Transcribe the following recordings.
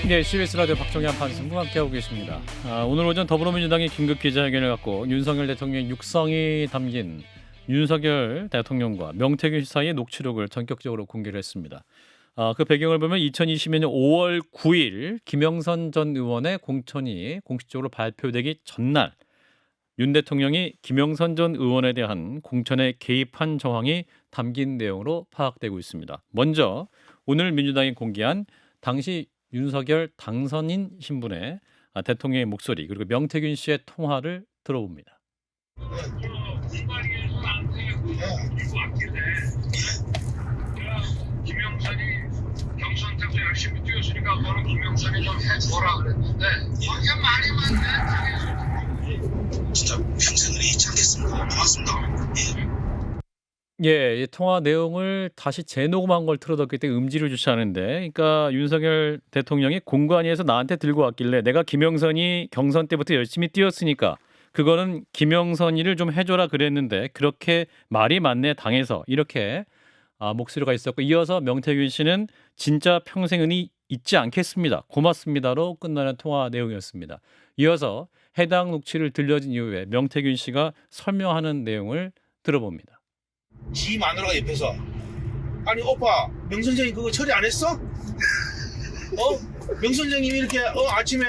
네, CBS 라디오 박정현 판승부 함께하고 계십니다. 오늘 오전 더불어민주당이 긴급 기자회견을 갖고 윤석열 대통령의 육성이 담긴 윤석열 대통령과 명태균 씨 사이의 녹취록을 전격적으로 공개를 했습니다. 그 배경을 보면 2020년 5월 9일 김영선 전 의원의 공천이 공식적으로 발표되기 전날 윤 대통령이 김영선 전 의원에 대한 공천에 개입한 정황이 담긴 내용으로 파악되고 있습니다. 먼저 오늘 민주당이 공개한 당시 윤석열 당선인 신분의 대통령의 목소리 그리고 명태균 씨의 통화를 들어봅니다. 김영선이 경선 때도 열심히 뛰었으니까 너는 김영선이 좀 해줘라 그랬는데 그게 말이 많네. 진짜 평생을 잊지 않겠습니다. 고맙습니다. 예, 이 통화 내용을 다시 재녹음한 걸 틀어뒀기 때문에 음질을 좋지 않은데, 그러니까 윤석열 대통령이 공관위에서 나한테 들고 왔길래 내가 김영선이 경선 때부터 열심히 뛰었으니까 그거는 김영선이를 좀 해줘라 그랬는데 그렇게 말이 맞네 당에서 이렇게 목소리가 있었고, 이어서 명태균 씨는 진짜 평생은 잊지 않겠습니다. 고맙습니다로 끝나는 통화 내용이었습니다. 이어서 해당 녹취를 들려진 이후에 명태균 씨가 설명하는 내용을 들어봅니다. 지 마누라가 옆에서 아니 오빠 명 선생님 그거 처리 안 했어? 명 선생님이 이렇게 아침에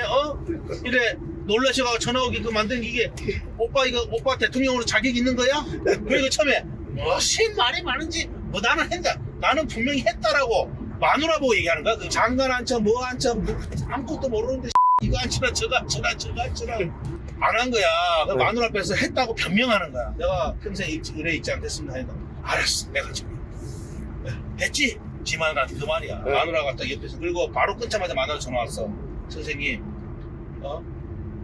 이래 놀라셔가지고 전화 오게끔 만든 이게 오빠 이거 오빠 대통령으로 자격 있는 거야? 그리고 처음에 무슨 말이 많은지 나는 했다 나는 분명히 했다라고 마누라 보고 얘기하는 거야. 그 장관 앉혀 뭐 앉혀 뭐 아무것도 모르는데 이거 앉혀라 저거 앉혀라 안 한 거야. 그 마누라 앞에서 했다고 변명하는 거야. 내가 평생 이래 있지 않겠습니다 하니까 알았어 내가 지금 했지? 지 마누라한테 그 말이야. 마누라가 딱 옆에서 그리고 바로 끊자마자 마누라 전화 왔어. 선생님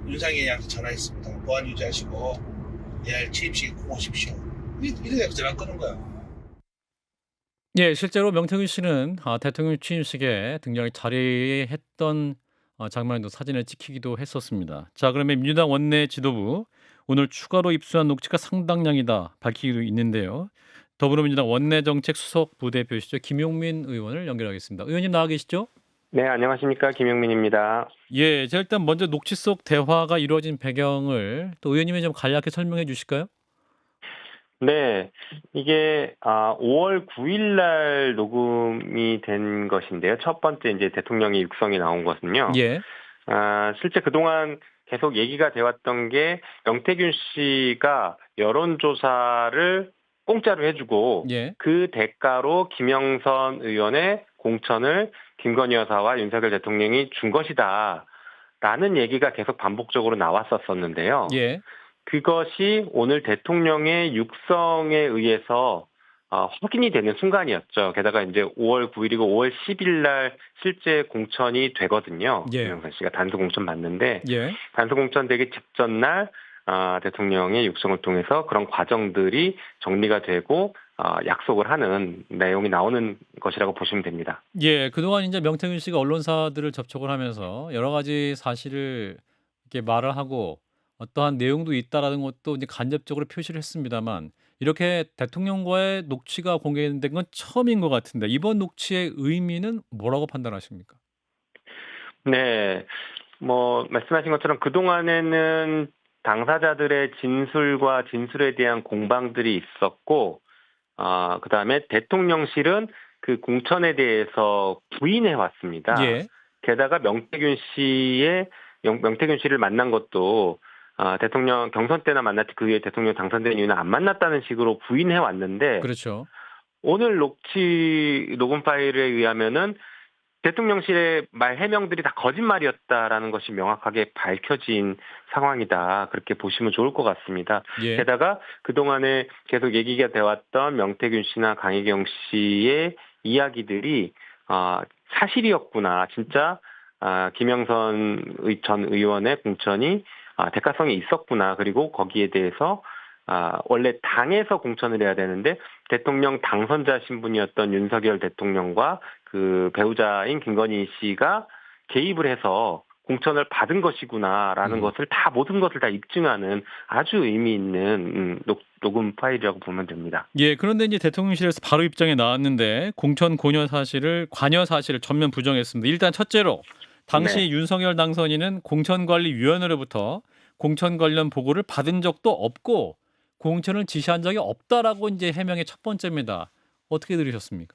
윤상현이한테 전화했습니다. 보안 유지하시고 내일 취임식 오십시오. 이래 전화 끊은 거야. 예, 실제로 명태균 씨는 대통령 취임식에 등장해 자리했던 장면도 사진을 찍히기도 했었습니다. 자, 그러면 민주당 원내 지도부 오늘 추가로 입수한 녹취가 상당량이다 밝히기도 있는데요. 더불어민주당 원내정책 수석 부대표시죠, 김용민 의원을 연결하겠습니다. 의원님 나와 계시죠? 네, 안녕하십니까. 김용민입니다. 예, 자, 일단 먼저 녹취 속 대화가 이루어진 배경을 또 의원님이 좀 간략하게 설명해 주실까요? 네, 이게 5월 9일 날 녹음이 된 것인데요. 첫 번째 이제 대통령의 육성이 나온 것은요. 예. 실제 그동안 계속 얘기가 돼 왔던 게 명태균 씨가 여론조사를 공짜로 해주고 예. 그 대가로 김영선 의원의 공천을 김건희 여사와 윤석열 대통령이 준 것이다 라는 얘기가 계속 반복적으로 나왔었는데요. 예. 그것이 오늘 대통령의 육성에 의해서 확인이 되는 순간이었죠. 게다가 이제 5월 9일이고 5월 10일 날 실제 공천이 되거든요. 예. 김영선 씨가 단수 공천 받는데 예. 단수 공천 되기 직전 날 대통령의 육성을 통해서 그런 과정들이 정리가 되고 약속을 하는 내용이 나오는 것이라고 보시면 됩니다. 예, 그동안 이제 명태균 씨가 언론사들을 접촉을 하면서 여러 가지 사실을 이렇게 말을 하고 어떠한 내용도 있다라는 것도 이제 간접적으로 표시를 했습니다만, 이렇게 대통령과의 녹취가 공개된 건 처음인 것 같은데 이번 녹취의 의미는 뭐라고 판단하십니까? 네, 뭐 말씀하신 것처럼 그동안에는 당사자들의 진술과 진술에 대한 공방들이 있었고, 그다음에 대통령실은 그 공천에 대해서 부인해 왔습니다. 예. 게다가 명태균 씨를 만난 것도 대통령 경선 때나 만났지 그 후에 대통령 당선된 이유는 안 만났다는 식으로 부인해 왔는데, 그렇죠. 오늘 녹음 파일에 의하면은 대통령실의 말 해명들이 다 거짓말이었다라는 것이 명확하게 밝혀진 상황이다. 그렇게 보시면 좋을 것 같습니다. 예. 게다가 그동안에 계속 얘기가 되었던 명태균 씨나 강희경 씨의 이야기들이 사실이었구나. 진짜 김영선 전 의원의 공천이 대가성이 있었구나. 그리고 거기에 대해서 원래 당에서 공천을 해야 되는데 대통령 당선자 신분이었던 윤석열 대통령과 그 배우자인 김건희 씨가 개입을 해서 공천을 받은 것이구나라는 것을 모든 것을 다 입증하는 아주 의미 있는 녹음 파일이라고 보면 됩니다. 예, 그런데 이제 대통령실에서 바로 입장에 나왔는데 관여 사실을 전면 부정했습니다. 일단 첫째로 당시 네. 윤석열 당선인은 공천관리위원회로부터 공천 관련 보고를 받은 적도 없고 공천을 지시한 적이 없다라고 이제 해명의 첫 번째입니다. 어떻게 들으셨습니까?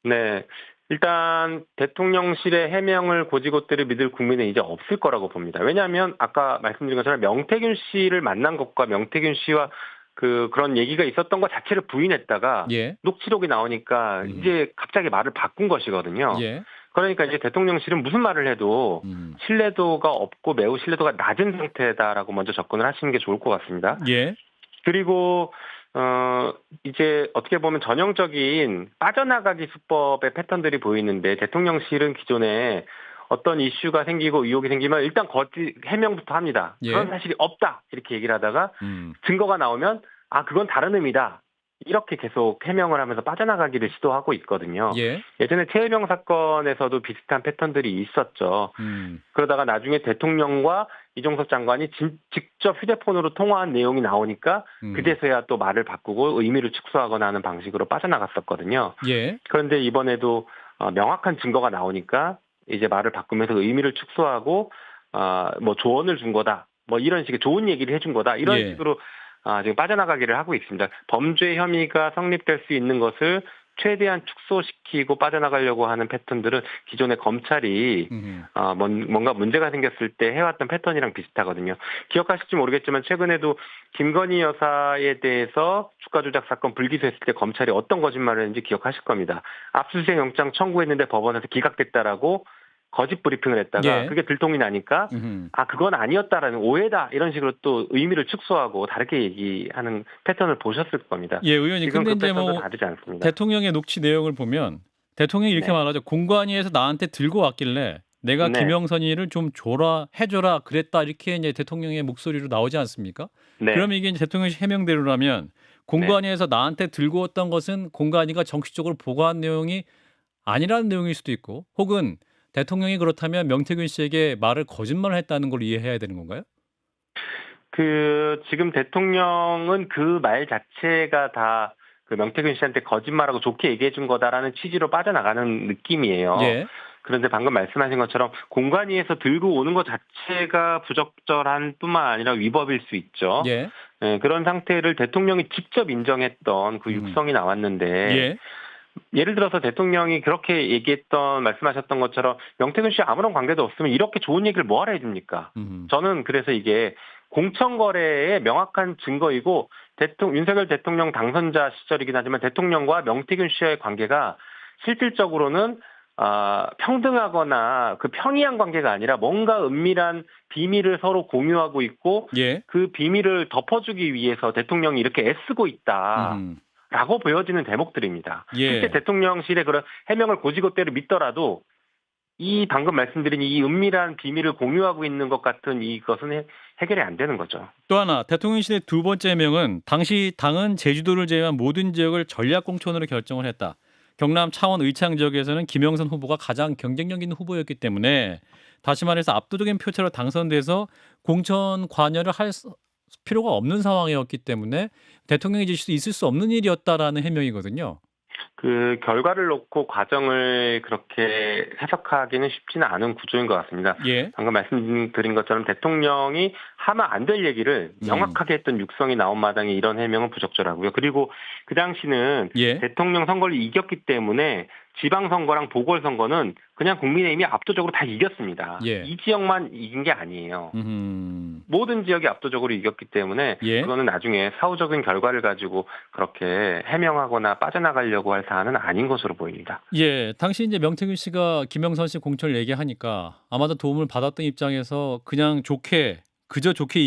네. 일단 대통령실의 해명을 곧이곧대로 믿을 국민은 이제 없을 거라고 봅니다. 왜냐하면 아까 말씀드린 것처럼 명태균 씨를 만난 것과 명태균 씨와 그런 얘기가 있었던 것 자체를 부인했다가 예. 녹취록이 나오니까 이제 갑자기 말을 바꾼 것이거든요. 예. 그러니까 이제 대통령실은 무슨 말을 해도 신뢰도가 없고 매우 신뢰도가 낮은 상태다라고 먼저 접근을 하시는 게 좋을 것 같습니다. 예. 그리고 이제 어떻게 보면 전형적인 빠져나가기 수법의 패턴들이 보이는데 대통령실은 기존에 어떤 이슈가 생기고 의혹이 생기면 일단 거짓 해명부터 합니다. 예. 그런 사실이 없다 이렇게 얘기를 하다가 증거가 나오면 그건 다른 의미다. 이렇게 계속 해명을 하면서 빠져나가기를 시도하고 있거든요. 예. 예전에 최혜병 사건에서도 비슷한 패턴들이 있었죠. 그러다가 나중에 대통령과 이종석 장관이 직접 휴대폰으로 통화한 내용이 나오니까 그제서야 또 말을 바꾸고 의미를 축소하거나 하는 방식으로 빠져나갔었거든요. 예. 그런데 이번에도 명확한 증거가 나오니까 이제 말을 바꾸면서 의미를 축소하고 뭐 조언을 준 거다. 뭐 이런 식의 좋은 얘기를 해준 거다. 이런 예. 식으로 지금 빠져나가기를 하고 있습니다. 범죄 혐의가 성립될 수 있는 것을 최대한 축소시키고 빠져나가려고 하는 패턴들은 기존의 검찰이 뭔가 문제가 생겼을 때 해왔던 패턴이랑 비슷하거든요. 기억하실지 모르겠지만 최근에도 김건희 여사에 대해서 주가 조작 사건 불기소했을 때 검찰이 어떤 거짓말을 했는지 기억하실 겁니다. 압수수색 영장 청구했는데 법원에서 기각됐다라고 거짓 브리핑을 했다가 예. 그게 들통이 나니까 그건 아니었다라는 오해다 이런 식으로 또 의미를 축소하고 다르게 얘기하는 패턴을 보셨을 겁니다. 예, 의원님. 지금 근데 그 이제 패턴도 다르지 않습니다. 대통령의 녹취 내용을 보면 대통령이 이렇게 네. 말하죠. 공관위에서 나한테 들고 왔길래 내가 네. 김영선이를 좀 해줘라 그랬다 이렇게 이제 대통령의 목소리로 나오지 않습니까? 네. 그러면 이게 이제 대통령실 해명대로라면 공관위에서 나한테 들고 왔던 것은 공관위가 정식적으로 보고한 내용이 아니라는 내용일 수도 있고 혹은 대통령이 그렇다면 명태균 씨에게 말을 거짓말을 했다는 걸 이해해야 되는 건가요? 지금 대통령은 그 말 자체가 다 그 명태균 씨한테 거짓말하고 좋게 얘기해 준 거다라는 취지로 빠져나가는 느낌이에요. 예. 그런데 방금 말씀하신 것처럼 공관위에서 들고 오는 것 자체가 부적절한 뿐만 아니라 위법일 수 있죠. 예. 그런 상태를 대통령이 직접 인정했던 그 육성이 나왔는데 예. 예를 들어서 대통령이 그렇게 말씀하셨던 것처럼 명태균 씨 아무런 관계도 없으면 이렇게 좋은 얘기를 뭐하러 해줍니까? 저는 그래서 이게 공천거래의 명확한 증거이고 윤석열 대통령 당선자 시절이긴 하지만 대통령과 명태균 씨와의 관계가 실질적으로는 평등하거나 그 평이한 관계가 아니라 뭔가 은밀한 비밀을 서로 공유하고 있고 예. 그 비밀을 덮어주기 위해서 대통령이 이렇게 애쓰고 있다. 라고 보여지는 대목들입니다. 예. 실제 대통령실의 그런 해명을 곧이곧대로 믿더라도 이 방금 말씀드린 이 은밀한 비밀을 공유하고 있는 것 같은 이것은 해결이 안 되는 거죠. 또 하나 대통령실의 두 번째 해명은 당시 당은 제주도를 제외한 모든 지역을 전략공천으로 결정을 했다. 경남 창원 의창 지역에서는 김영선 후보가 가장 경쟁력 있는 후보였기 때문에 다시 말해서 압도적인 표차로 당선돼서 공천 관여를 할 필요가 없는 상황이었기 때문에 대통령이 지시도 있을 수 없는 일이었다라는 해명이거든요. 그 결과를 놓고 과정을 그렇게 해석하기는 쉽지는 않은 구조인 것 같습니다. 예. 방금 말씀드린 것처럼 대통령이 하면 안 될 얘기를 명확하게 했던 육성이 나온 마당에 이런 해명은 부적절하고요. 그리고 그 당시는 예. 대통령 선거를 이겼기 때문에 지방선거랑 보궐선거는 그냥 국민의힘이 압도적으로 다 이겼습니다. 예. 이 지역만 이긴 게 아니에요. 모든 지역이 압도적으로 이겼기 때문에 예. 그거는 나중에 사후적인 결과를 가지고 그렇게 해명하거나 빠져나가려고 할 사안은 아닌 것으로 보입니다. 예, 당시 이제 명태균 씨가 김영선 씨 공천을 얘기하니까 아마도 도움을 받았던 입장에서 그냥 그저 좋게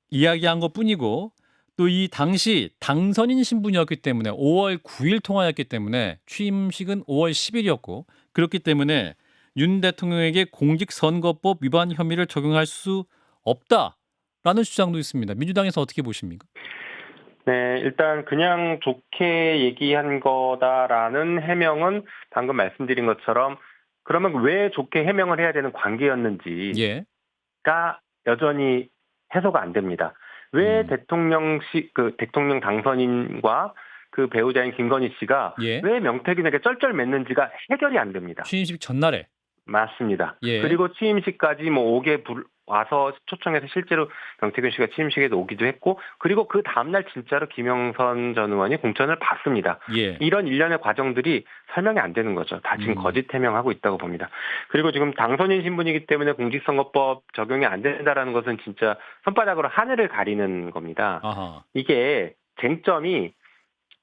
이야기한 것 뿐이고 또 이 당시 당선인 신분이었기 때문에 5월 9일 통화였기 때문에 취임식은 5월 10일이었고 그렇기 때문에 윤 대통령에게 공직선거법 위반 혐의를 적용할 수 없다라는 주장도 있습니다. 민주당에서 어떻게 보십니까? 네, 일단 그냥 좋게 얘기한 거다라는 해명은 방금 말씀드린 것처럼 그러면 왜 좋게 해명을 해야 되는 관계였는지가 예. 여전히 해소가 안 됩니다. 왜 대통령 당선인과 그 배우자인 김건희 씨가 예. 왜 명태균에게 쩔쩔 맸는지가 해결이 안 됩니다. 취임식 전날에. 맞습니다. 예. 그리고 취임식까지 뭐 오게 와서 초청해서 실제로 명태균 씨가 취임식에도 오기도 했고, 그리고 그 다음날 진짜로 김영선 전 의원이 공천을 받습니다. 예. 이런 일련의 과정들이 설명이 안 되는 거죠. 다 지금 거짓 해명하고 있다고 봅니다. 그리고 지금 당선인 신분이기 때문에 공직선거법 적용이 안 된다라는 것은 진짜 손바닥으로 하늘을 가리는 겁니다. 아하. 이게 쟁점이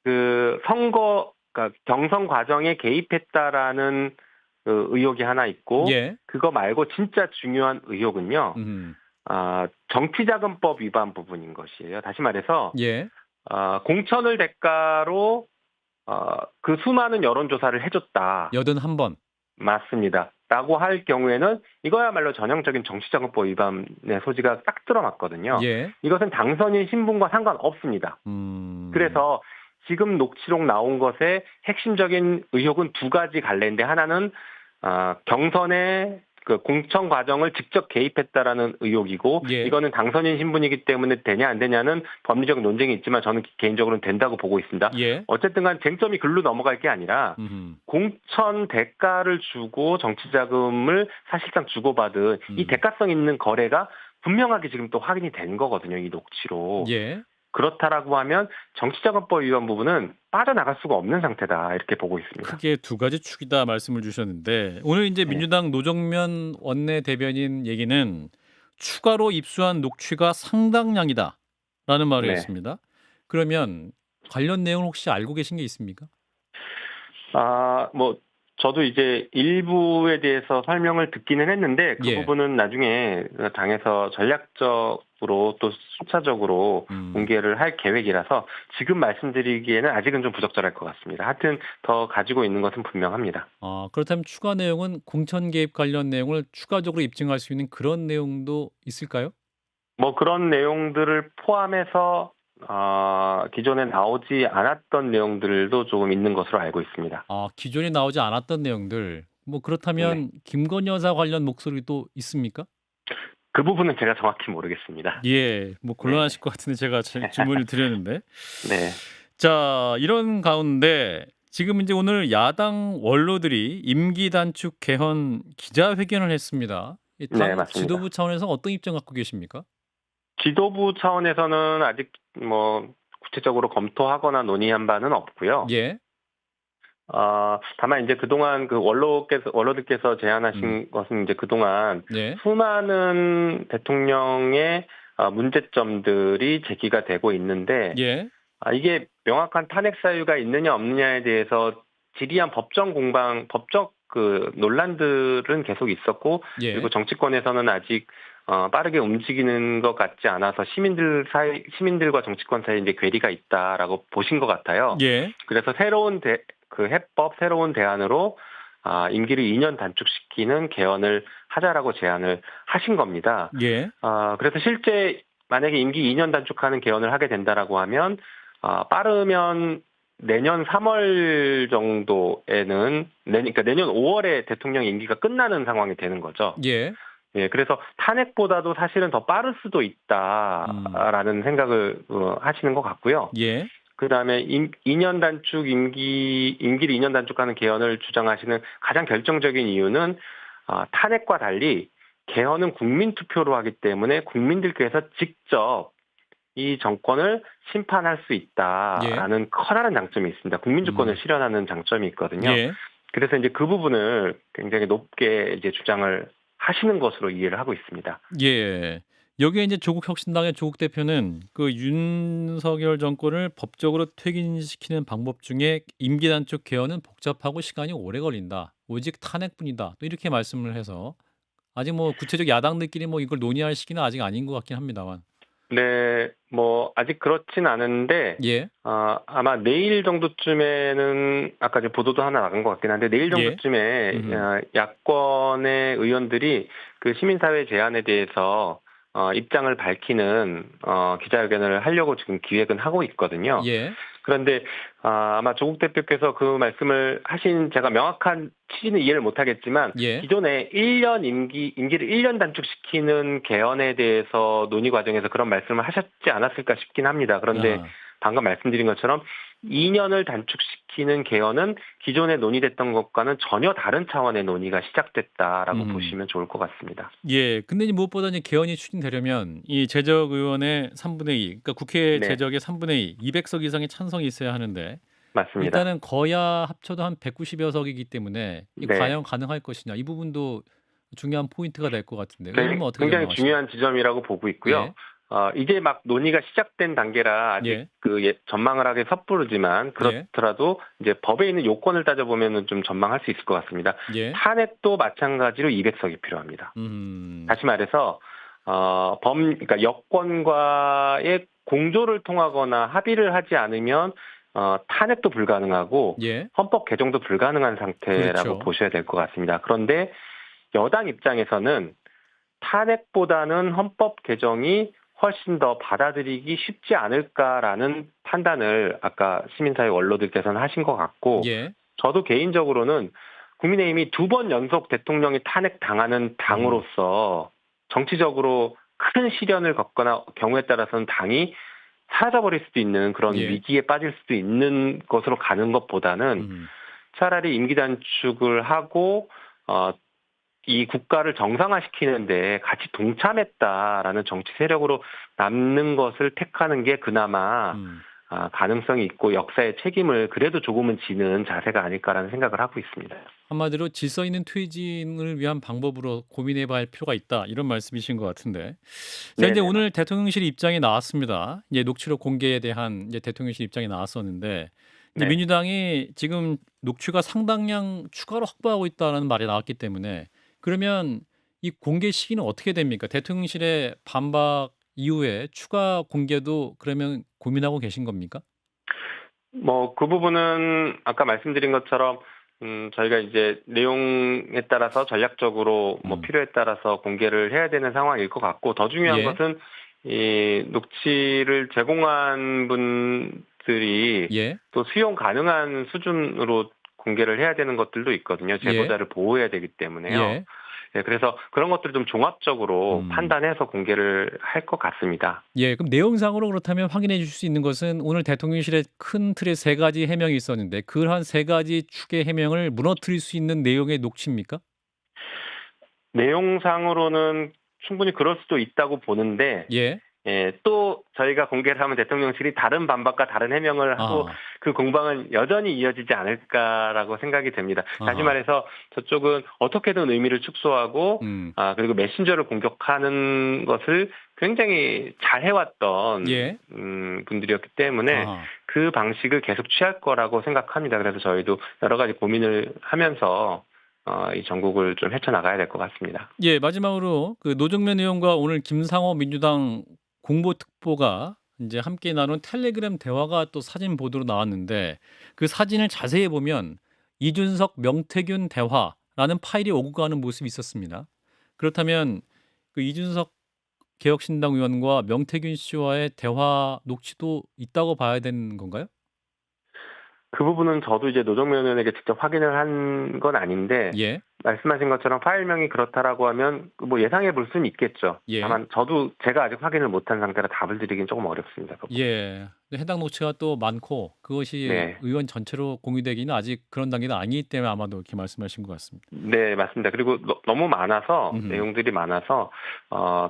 그 그러니까 경선 과정에 개입했다라는 그 의혹이 하나 있고, 예. 그거 말고 진짜 중요한 의혹은요. 정치자금법 위반 부분인 것이에요. 다시 말해서 예. 공천을 대가로 그 수많은 여론조사를 해줬다. 81번. 맞습니다. 라고 할 경우에는 이거야말로 전형적인 정치자금법 위반의 소지가 딱 들어맞거든요. 예. 이것은 당선인 신분과 상관없습니다. 그래서 지금 녹취록 나온 것의 핵심적인 의혹은 두 가지 갈래인데, 하나는 경선의 그 공천 과정을 직접 개입했다라는 의혹이고, 예. 이거는 당선인 신분이기 때문에 되냐 안 되냐는 법리적 논쟁이 있지만 저는 개인적으로는 된다고 보고 있습니다. 예. 어쨌든 간 쟁점이 글로 넘어갈 게 아니라 공천 대가를 주고 정치자금을 사실상 주고받은 이 대가성 있는 거래가 분명하게 지금 또 확인이 된 거거든요. 이 녹취로. 예. 그렇다라고 하면 정치자금법 위반 부분은 빠져나갈 수가 없는 상태다, 이렇게 보고 있습니다. 크게 두 가지 축이다 말씀을 주셨는데, 오늘 이제 민주당 노정면 원내대변인 얘기는 추가로 입수한 녹취가 상당량이다라는 말을 네. 했습니다. 그러면 관련 내용을 혹시 알고 계신 게 있습니까? 뭐 저도 이제 일부에 대해서 설명을 듣기는 했는데, 그 예. 부분은 나중에 당에서 전략적으로 또 순차적으로 공개를 할 계획이라서 지금 말씀드리기에는 아직은 좀 부적절할 것 같습니다. 하여튼 더 가지고 있는 것은 분명합니다. 그렇다면 추가 내용은 공천 개입 관련 내용을 추가적으로 입증할 수 있는 그런 내용도 있을까요? 뭐 그런 내용들을 포함해서 기존에 나오지 않았던 내용들도 조금 있는 것으로 알고 있습니다. 기존에 나오지 않았던 내용들. 뭐 그렇다면 김건희 여사 관련 목소리도 있습니까? 그 부분은 제가 정확히 모르겠습니다. 예, 뭐 곤란하실 것 같은데 제가 질문을 드렸는데. 네. 자, 이런 가운데 지금 이제 오늘 야당 원로들이 임기 단축 개헌 기자회견을 했습니다. 이 당 네, 맞습니다. 지도부 차원에서 어떤 입장 갖고 계십니까? 지도부 차원에서는 아직 뭐 구체적으로 검토하거나 논의한 바는 없고요. 예. 다만 이제 그동안 그 원로들께서 제안하신 것은 이제 그동안 예. 수많은 대통령의 문제점들이 제기가 되고 있는데, 예. 이게 명확한 탄핵 사유가 있느냐 없느냐에 대해서 지리한 법적 그 논란들은 계속 있었고, 예. 그리고 정치권에서는 아직 빠르게 움직이는 것 같지 않아서 시민들과 정치권 사이에 이제 괴리가 있다라고 보신 것 같아요. 예. 그래서 새로운 새로운 대안으로 임기를 2년 단축시키는 개헌을 하자라고 제안을 하신 겁니다. 예. 그래서 실제 만약에 임기 2년 단축하는 개헌을 하게 된다라고 하면 빠르면 내년 3월 정도에는 그러니까 내년 5월에 대통령 임기가 끝나는 상황이 되는 거죠. 예. 예, 그래서 탄핵보다도 사실은 더 빠를 수도 있다라는 생각을 하시는 것 같고요. 예. 그다음에 2년 단축 임기를 2년 단축하는 개헌을 주장하시는 가장 결정적인 이유는 탄핵과 달리 개헌은 국민 투표로 하기 때문에 국민들께서 직접 이 정권을 심판할 수 있다라는 커다란 장점이 있습니다. 국민주권을 실현하는 장점이 있거든요. 예. 그래서 이제 그 부분을 굉장히 높게 이제 주장을 하시는 것으로 이해를 하고 있습니다. 예. 여기에 이제 조국혁신당의 조국 대표는 그 윤석열 정권을 법적으로 퇴진시키는 방법 중에 임기 단축 개헌은 복잡하고 시간이 오래 걸린다. 오직 탄핵뿐이다. 또 이렇게 말씀을 해서 아직 뭐 구체적 야당들끼리 뭐 이걸 논의할 시기는 아직 아닌 것 같긴 합니다만. 네, 뭐 아직 그렇진 않은데 예. 아마 내일 정도쯤에는 아까 이제 보도도 하나 나간 것 같긴 한데 내일 정도쯤에 야권의 의원들이 그 시민사회 제안에 대해서 입장을 밝히는 기자회견을 하려고 지금 기획은 하고 있거든요. 예. 그런데 아마 조국 대표께서 그 말씀을 하신 제가 명확한 취지는 이해를 못하겠지만 예. 기존에 1년 임기를 1년 단축시키는 개헌에 대해서 논의 과정에서 그런 말씀을 하셨지 않았을까 싶긴 합니다. 그런데 방금 말씀드린 것처럼 2년을 단축시키는 개헌은 기존에 논의됐던 것과는 전혀 다른 차원의 논의가 시작됐다라고 보시면 좋을 것 같습니다. 예. 근데 이제 무엇보다 이제 개헌이 추진되려면 이 재적 의원의 3분의 2, 그러니까 국회 네. 재적의 3분의 2, 200석 이상의 찬성이 있어야 하는데 맞습니다. 일단은 거야 합쳐도 한 190여 석이기 때문에 이 네. 과연 가능할 것이냐 이 부분도 중요한 포인트가 될 것 같은데 네, 의원님은 어떻게 굉장히 전망하십니까? 중요한 지점이라고 보고 있고요. 예. 이제 막 논의가 시작된 단계라 아직 예. 전망을 하기 섣부르지만 그렇더라도 이제 법에 있는 요건을 따져보면 좀 전망할 수 있을 것 같습니다. 예. 탄핵도 마찬가지로 200석이 필요합니다. 다시 말해서 그러니까 여권과의 공조를 통하거나 합의를 하지 않으면 탄핵도 불가능하고 예. 헌법 개정도 불가능한 상태라고 그렇죠. 보셔야 될 것 같습니다. 그런데 여당 입장에서는 탄핵보다는 헌법 개정이 훨씬 더 받아들이기 쉽지 않을까라는 판단을 아까 시민사회 원로들께서는 하신 것 같고 예. 저도 개인적으로는 국민의힘이 2번 연속 대통령이 탄핵당하는 당으로서 정치적으로 큰 시련을 겪거나 경우에 따라서는 당이 사라져버릴 수도 있는 그런 예. 위기에 빠질 수도 있는 것으로 가는 것보다는 차라리 임기 단축을 하고 이 국가를 정상화시키는데 같이 동참했다라는 정치 세력으로 남는 것을 택하는 게 그나마 가능성이 있고 역사의 책임을 그래도 조금은 지는 자세가 아닐까라는 생각을 하고 있습니다. 한마디로 질서 있는 퇴진을 위한 방법으로 고민해봐야 할 필요가 있다 이런 말씀이신 것 같은데. 자, 이제 네네. 오늘 대통령실 입장이 나왔습니다. 이제 녹취록 공개에 대한 이제 대통령실 입장이 나왔었는데 이제 네. 민주당이 지금 녹취가 상당량 추가로 확보하고 있다는 말이 나왔기 때문에 그러면 이 공개 시기는 어떻게 됩니까? 대통령실의 반박 이후에 추가 공개도 그러면 고민하고 계신 겁니까? 그 부분은 아까 말씀드린 것처럼 저희가 이제 내용에 따라서 전략적으로 필요에 따라서 공개를 해야 되는 상황일 것 같고 더 중요한 예. 것은 이 녹취를 제공한 분들이 예. 또 수용 가능한 수준으로 공개를 해야 되는 것들도 있거든요. 제보자를 보호해야 되기 때문에요. 예. 네, 그래서 그런 것들을 좀 종합적으로 음. 판단해서 공개를 할 것 같습니다. 예, 그럼 내용상으로 그렇다면 확인해 주실 수 있는 것은 오늘 대통령실에 큰 틀의 세 가지 해명이 있었는데 그 한 세 가지 축의 해명을 무너뜨릴 수 있는 내용의 녹취입니까? 내용상으로는 충분히 그럴 수도 있다고 보는데 예. 또 저희가 공개를 하면 대통령실이 다른 반박과 다른 해명을 하고 그 공방은 여전히 이어지지 않을까라고 생각이 됩니다. 다시 말해서 저쪽은 어떻게든 의미를 축소하고 그리고 메신저를 공격하는 것을 굉장히 잘 해왔던 예. 분들이었기 때문에 그 방식을 계속 취할 거라고 생각합니다. 그래서 저희도 여러 가지 고민을 하면서 이 전국을 좀 헤쳐나가야 될 것 같습니다. 예, 마지막으로 그 노정면 의원과 오늘 김상호 민주당 공보특보가 이제 함께 나눈 텔레그램 대화가 또 사진 보도로 나왔는데 그 사진을 자세히 보면 이준석 명태균 대화라는 파일이 오고 가는 모습이 있었습니다. 그렇다면 그 이준석 개혁신당 의원과 명태균 씨와의 대화 녹취도 있다고 봐야 되는 건가요? 그 부분은 저도 이제 노정면 의원에게 직접 확인을 한 건 아닌데 예. 말씀하신 것처럼 파일명이 그렇다라고 하면 뭐 예상해 볼 수는 있겠죠. 예. 다만 제가 아직 확인을 못한 상태라 답을 드리긴 조금 어렵습니다. 예. 해당 녹취가 또 많고 그것이 네. 의원 전체로 공유되기는 아직 그런 단계는 아니기 때문에 아마도 이렇게 말씀하신 것 같습니다. 네, 맞습니다. 그리고 너무 많아서 내용들이 많아서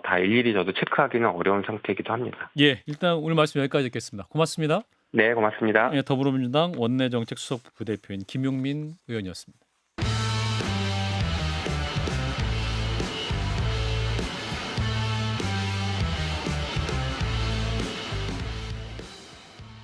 다 일일이 저도 체크하기는 어려운 상태이기도 합니다. 예, 일단 오늘 말씀 여기까지 듣겠습니다. 고맙습니다. 네, 고맙습니다. 예, 더불어민주당 원내정책수석 부대표인 김용민 의원이었습니다.